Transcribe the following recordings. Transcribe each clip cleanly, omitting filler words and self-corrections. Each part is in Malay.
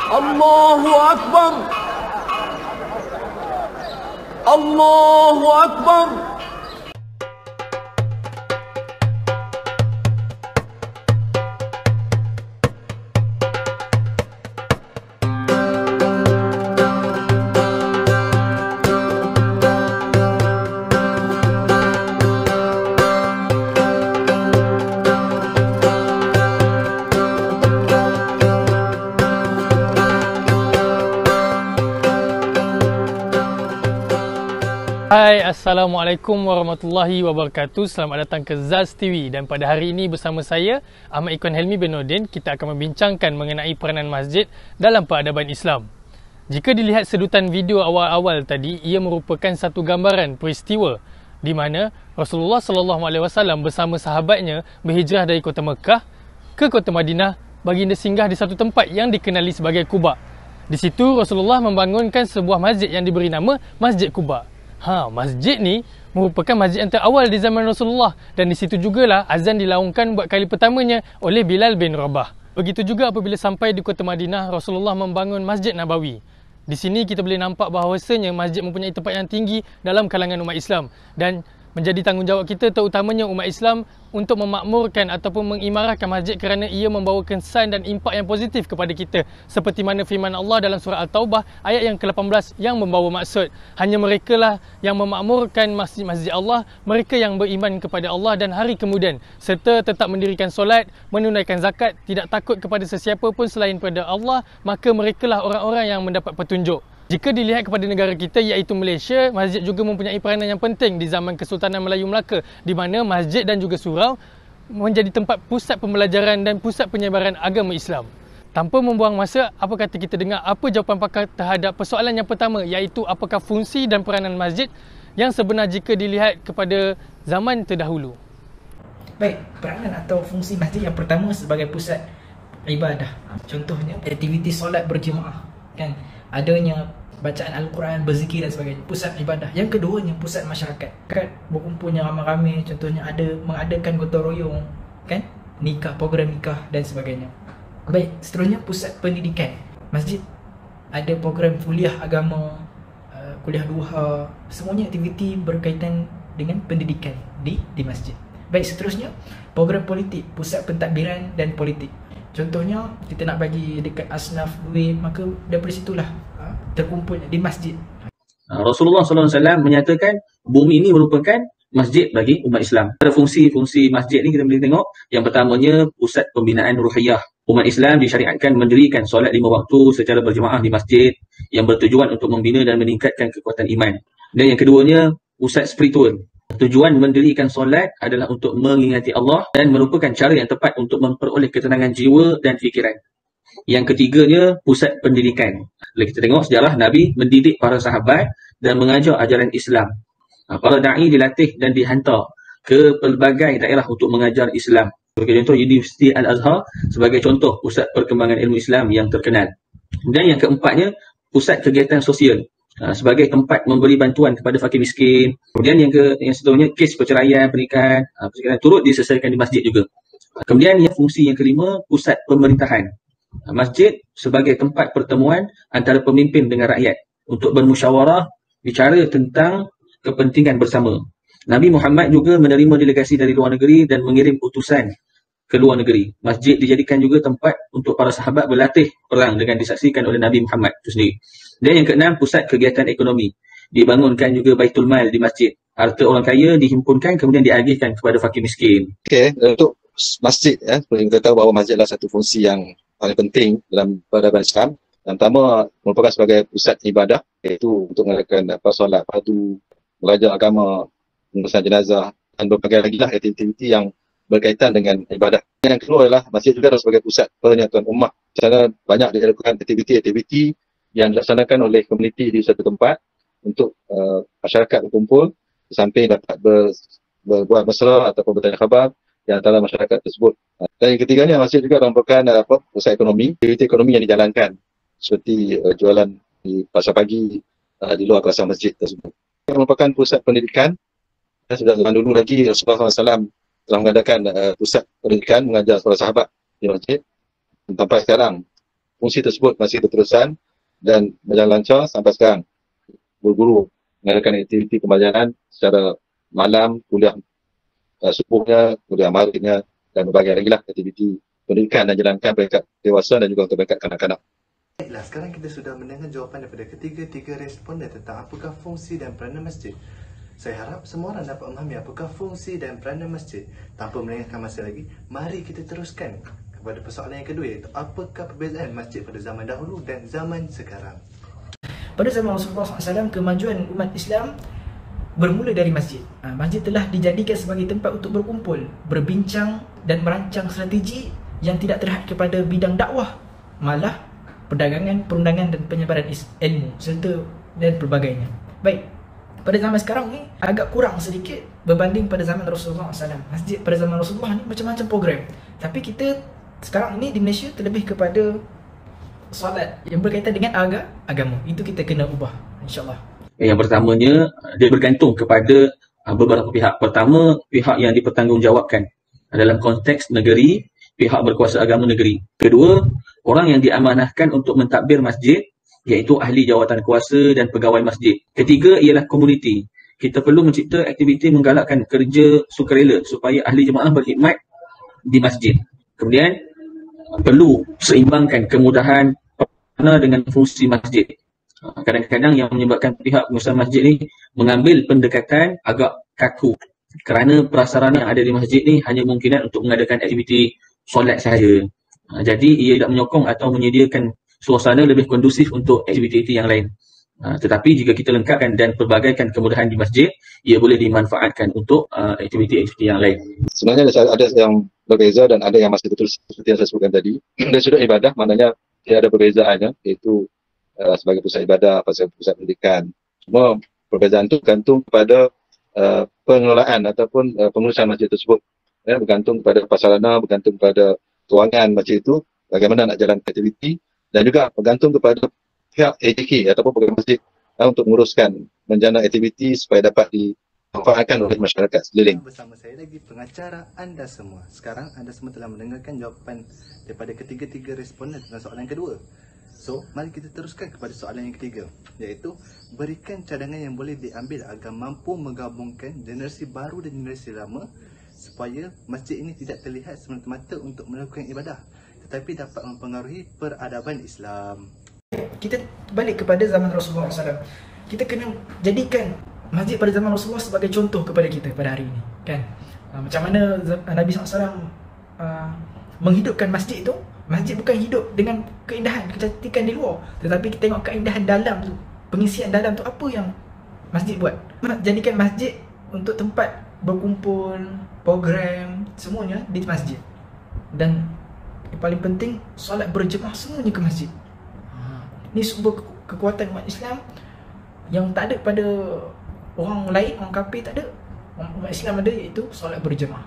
Allahu Akbar. Allahu Akbar. Hai, Assalamualaikum warahmatullahi wabarakatuh. Selamat datang ke Zaz TV. Dan pada hari ini bersama saya, Ahmad Ikhwan Helmi bin Nordin, kita akan membincangkan mengenai peranan masjid dalam peradaban Islam. Jika dilihat sedutan video awal-awal tadi, ia merupakan satu gambaran peristiwa di mana Rasulullah SAW bersama sahabatnya berhijrah dari kota Mekah ke kota Madinah baginda singgah di satu tempat yang dikenali sebagai Quba. Di situ Rasulullah membangunkan sebuah masjid yang diberi nama Masjid Quba. Masjid ni merupakan masjid yang terawal di zaman Rasulullah, dan di situ jugalah azan dilaungkan buat kali pertamanya oleh Bilal bin Rabah. Begitu juga apabila sampai di kota Madinah, Rasulullah membangun Masjid Nabawi. Di sini kita boleh nampak bahawasanya masjid mempunyai tempat yang tinggi dalam kalangan umat Islam, dan menjadi tanggungjawab kita terutamanya umat Islam untuk memakmurkan ataupun mengimarahkan masjid kerana ia membawa kesan dan impak yang positif kepada kita, seperti mana firman Allah dalam surah Al-Taubah ayat yang ke-18 yang membawa maksud, hanya merekalah yang memakmurkan masjid-masjid Allah, mereka yang beriman kepada Allah dan hari kemudian, serta tetap mendirikan solat, menunaikan zakat, tidak takut kepada sesiapa pun selain pada Allah, maka merekalah orang-orang yang mendapat petunjuk. Jika dilihat kepada negara kita iaitu Malaysia, masjid juga mempunyai peranan yang penting di zaman Kesultanan Melayu Melaka, di mana masjid dan juga surau menjadi tempat pusat pembelajaran dan pusat penyebaran agama Islam. Tanpa membuang masa, apa kata kita dengar apa jawapan pakar terhadap persoalan yang pertama, iaitu apakah fungsi dan peranan masjid yang sebenar jika dilihat kepada zaman terdahulu. Baik, peranan atau fungsi masjid yang pertama sebagai pusat ibadah. Contohnya aktiviti solat berjemaah, kan? Adanya bacaan Al-Quran, berzikir dan sebagainya, pusat ibadah. Yang keduanya pusat masyarakat, berkumpulnya ramai-ramai, contohnya ada mengadakan gotong royong, kan, nikah, program nikah dan sebagainya. Baik, seterusnya pusat pendidikan. Masjid ada program kuliah agama, kuliah duha, semuanya aktiviti berkaitan dengan pendidikan di masjid. Baik, seterusnya program politik, pusat pentadbiran dan politik. Contohnya kita nak bagi dekat asnaf duit, maka daripada situlah terkumpul di masjid. Rasulullah SAW menyatakan bumi ini merupakan masjid bagi umat Islam. Ada fungsi-fungsi masjid ni kita boleh tengok. Yang pertamanya pusat pembinaan ruhiyah. Umat Islam disyariatkan mendirikan solat 5 waktu secara berjemaah di masjid yang bertujuan untuk membina dan meningkatkan kekuatan iman. Dan yang keduanya pusat spiritual. Tujuan mendirikan solat adalah untuk mengingati Allah dan merupakan cara yang tepat untuk memperoleh ketenangan jiwa dan fikiran. Yang ketiganya, pusat pendidikan. Bila kita tengok sejarah, Nabi mendidik para sahabat dan mengajar ajaran Islam. Para da'i dilatih dan dihantar ke pelbagai daerah untuk mengajar Islam. Sebagai contoh, Universiti Al-Azhar sebagai contoh pusat perkembangan ilmu Islam yang terkenal. Dan yang keempatnya, pusat kegiatan sosial. Sebagai tempat memberi bantuan kepada fakir miskin. Kemudian yang seterusnya, kes perceraian, pernikahan, turut diselesaikan di masjid juga. Kemudian yang fungsi yang kelima, pusat pemerintahan. Masjid sebagai tempat pertemuan antara pemimpin dengan rakyat untuk bermusyawarah, bicara tentang kepentingan bersama. Nabi Muhammad juga menerima delegasi dari luar negeri dan mengirim utusan ke luar negeri. Masjid dijadikan juga tempat untuk para sahabat berlatih perang dengan disaksikan oleh Nabi Muhammad itu sendiri. Dan yang keenam, pusat kegiatan ekonomi. Dibangunkan juga Baitul Mal di masjid. Harta orang kaya dihimpunkan kemudian diagihkan kepada fakir miskin. Okey, untuk masjid, kita tahu bahawa masjid adalah satu fungsi yang paling penting dalam peradaban Islam. Yang pertama, merupakan sebagai pusat ibadah, iaitu untuk mengadakan solat fardu, belajar agama, pembesaran jenazah dan berbagai lagi lah aktiviti yang berkaitan dengan ibadah. Yang kedua adalah masjid juga adalah sebagai pusat penyatuan umat. Di sana banyak dilakukan aktiviti-aktiviti yang dilaksanakan oleh komuniti di satu tempat untuk masyarakat berkumpul, di samping dapat berbuat mesra ataupun bertanya khabar di antara masyarakat tersebut. Dan yang ketiganya, masjid juga merupakan pusat ekonomi, aktiviti ekonomi yang dijalankan seperti jualan di pasar pagi di luar kawasan masjid tersebut. Yang merupakan pusat pendidikan, sudah zaman dulu lagi Rasulullah SAW telah mengadakan pusat pendidikan, mengajar para sahabat di masjid. Sampai sekarang fungsi tersebut masih berterusan dan berjalan lancar sampai sekarang. Guru-guru mengadakan aktiviti pembelajaran secara malam, kuliah subuhnya, kuliah maghribnya dan berbagai lagi lah aktiviti pendidikan dan jalankan peringkat dewasa dan juga untuk peringkat kanak-kanak. Baiklah, sekarang kita sudah mendengar jawapan daripada ketiga-tiga responden tentang apakah fungsi dan peranan masjid. Saya harap semua orang dapat memahami apakah fungsi dan peranan masjid. Tanpa melengahkan masa lagi, mari kita teruskan kepada persoalan yang kedua, iaitu apakah perbezaan masjid pada zaman dahulu dan zaman sekarang. Pada zaman Rasulullah SAW, kemajuan umat Islam bermula dari masjid. Masjid telah dijadikan sebagai tempat untuk berkumpul, berbincang dan merancang strategi yang tidak terhad kepada bidang dakwah, malah perdagangan, perundangan dan penyebaran ilmu serta dan pelbagainya. Baik, pada zaman sekarang ni agak kurang sedikit berbanding pada zaman Rasulullah SAW. Masjid pada zaman Rasulullah ni macam-macam program. Tapi kita sekarang ini di Malaysia terlebih kepada solat yang berkaitan dengan agama. Itu kita kena ubah, insyaAllah. Yang pertamanya, dia bergantung kepada beberapa pihak. Pertama, pihak yang dipertanggungjawabkan dalam konteks negeri, pihak berkuasa agama negeri. Kedua, orang yang diamanahkan untuk mentadbir masjid, iaitu ahli jawatan kuasa dan pegawai masjid. Ketiga ialah komuniti. Kita perlu mencipta aktiviti menggalakkan kerja sukarela supaya ahli jemaah berkhidmat di masjid. Kemudian, perlu seimbangkan kemudahan dengan fungsi masjid. Kadang-kadang yang menyebabkan pihak pengusaha masjid ni mengambil pendekatan agak kaku kerana prasarana yang ada di masjid ni hanya mungkinan untuk mengadakan aktiviti solat sahaja. Jadi ia tidak menyokong atau menyediakan suasana lebih kondusif untuk aktiviti yang lain. Tetapi jika kita lengkapkan dan pelbagaikan kemudahan di masjid, ia boleh dimanfaatkan untuk aktiviti-aktiviti yang lain. Sebenarnya ada yang berbeza dan ada yang masih betul seperti yang saya sebutkan tadi. Dari sudut ibadah, maknanya tidak ada perbezaannya, iaitu sebagai pusat ibadah, sebagai pusat pendidikan. Semua perbezaan itu bergantung kepada pengelolaan ataupun pengurusan masjid tersebut. Bergantung kepada prasarana, bergantung kepada kewangan masjid itu, bagaimana nak jalan aktiviti, dan juga bergantung kepada pihak AJK ataupun program masjid untuk menguruskan menjana aktiviti supaya dapat dimanfaatkan oleh masyarakat sekeliling. Bersama saya lagi pengacara anda semua. Sekarang anda semua telah mendengarkan jawapan daripada ketiga-tiga responden tentang soalan kedua. So, mari kita teruskan kepada soalan yang ketiga, iaitu berikan cadangan yang boleh diambil agar mampu menggabungkan generasi baru dan generasi lama supaya masjid ini tidak terlihat semata-mata untuk melakukan ibadah, tetapi dapat mempengaruhi peradaban Islam. Kita balik kepada zaman Rasulullah SAW. Kita kena jadikan masjid pada zaman Rasulullah sebagai contoh kepada kita pada hari ini, kan? Macam mana Nabi SAW menghidupkan masjid itu. Masjid bukan hidup dengan keindahan, kecantikan di luar, tetapi kita tengok keindahan dalam tu, pengisian dalam tu, apa yang masjid buat. Jadikan masjid untuk tempat berkumpul, program, semuanya di masjid. Dan yang paling penting, solat berjemaah semuanya ke masjid. Ni sumber kekuatan umat Islam yang tak ada pada orang lain, orang kafir tak ada. Umat Islam ada, iaitu solat berjemaah.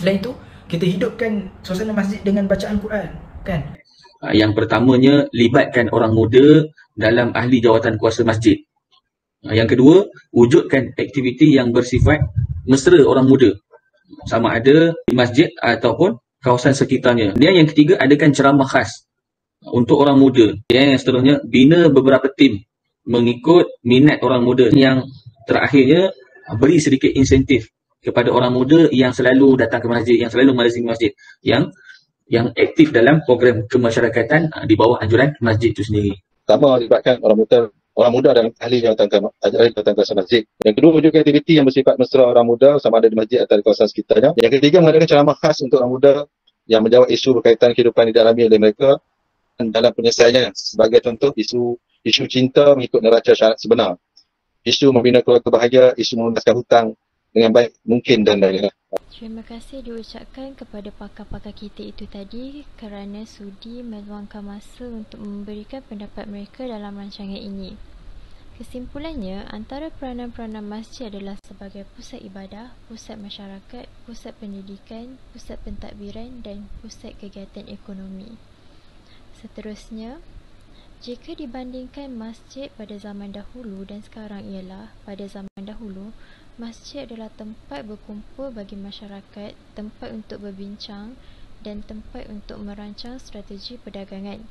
Selain itu, kita hidupkan suasana masjid dengan bacaan Quran, kan? Yang pertamanya, libatkan orang muda dalam ahli jawatan kuasa masjid. Yang kedua, wujudkan aktiviti yang bersifat mesra orang muda, sama ada di masjid ataupun kawasan sekitarnya. Dan yang ketiga, adakan ceramah khas untuk orang muda. Dan yang seterusnya, bina beberapa tim mengikut minat orang muda. Yang terakhirnya, beri sedikit insentif kepada orang muda yang selalu datang ke masjid, yang selalu melazimi masjid, yang aktif dalam program kemasyarakatan di bawah anjuran masjid itu sendiri. Pertama, libatkan orang muda dan ahli jawatan kuasa masjid. Yang kedua, wujudkan aktiviti yang bersifat mesra orang muda sama ada di masjid atau di kawasan sekitarnya. Yang ketiga, mengadakan ceramah khas untuk orang muda yang menjawab isu berkaitan kehidupan yang dialami oleh mereka dan dalam penyelesaiannya. Sebagai contoh, isu cinta mengikut neraca syarat sebenar, isu membina keluarga bahagia, isu melunaskan hutang dengan baik mungkin dan lain-lain. Terima kasih diucapkan kepada pakar-pakar kita itu tadi kerana sudi meluangkan masa untuk memberikan pendapat mereka dalam rancangan ini. Kesimpulannya, antara peranan-peranan masjid adalah sebagai pusat ibadah, pusat masyarakat, pusat pendidikan, pusat pentadbiran dan pusat kegiatan ekonomi. Seterusnya, jika dibandingkan masjid pada zaman dahulu dan sekarang ialah, pada zaman dahulu, masjid adalah tempat berkumpul bagi masyarakat, tempat untuk berbincang dan tempat untuk merancang strategi perdagangan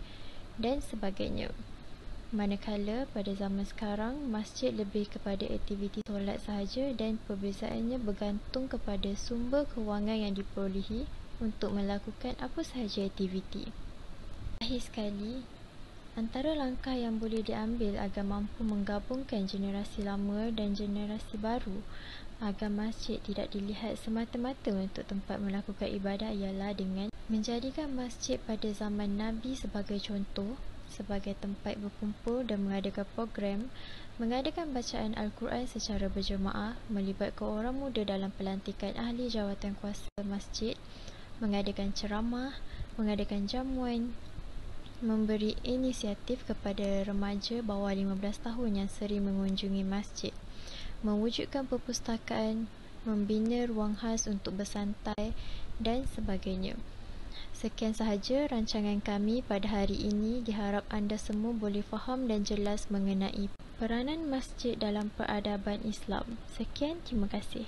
dan sebagainya. Manakala pada zaman sekarang, masjid lebih kepada aktiviti solat sahaja dan perbezaannya bergantung kepada sumber kewangan yang diperolehi untuk melakukan apa sahaja aktiviti. Akhir sekali, antara langkah yang boleh diambil agar mampu menggabungkan generasi lama dan generasi baru agar masjid tidak dilihat semata-mata untuk tempat melakukan ibadah ialah dengan menjadikan masjid pada zaman Nabi sebagai contoh, sebagai tempat berkumpul dan mengadakan program, mengadakan bacaan Al-Quran secara berjemaah, melibatkan orang muda dalam pelantikan ahli jawatan kuasa masjid, mengadakan ceramah, mengadakan jamuan, memberi inisiatif kepada remaja bawah 15 tahun yang sering mengunjungi masjid, mewujudkan perpustakaan, membina ruang khas untuk bersantai dan sebagainya. Sekian sahaja rancangan kami pada hari ini. Diharap anda semua boleh faham dan jelas mengenai peranan masjid dalam peradaban Islam. Sekian, terima kasih.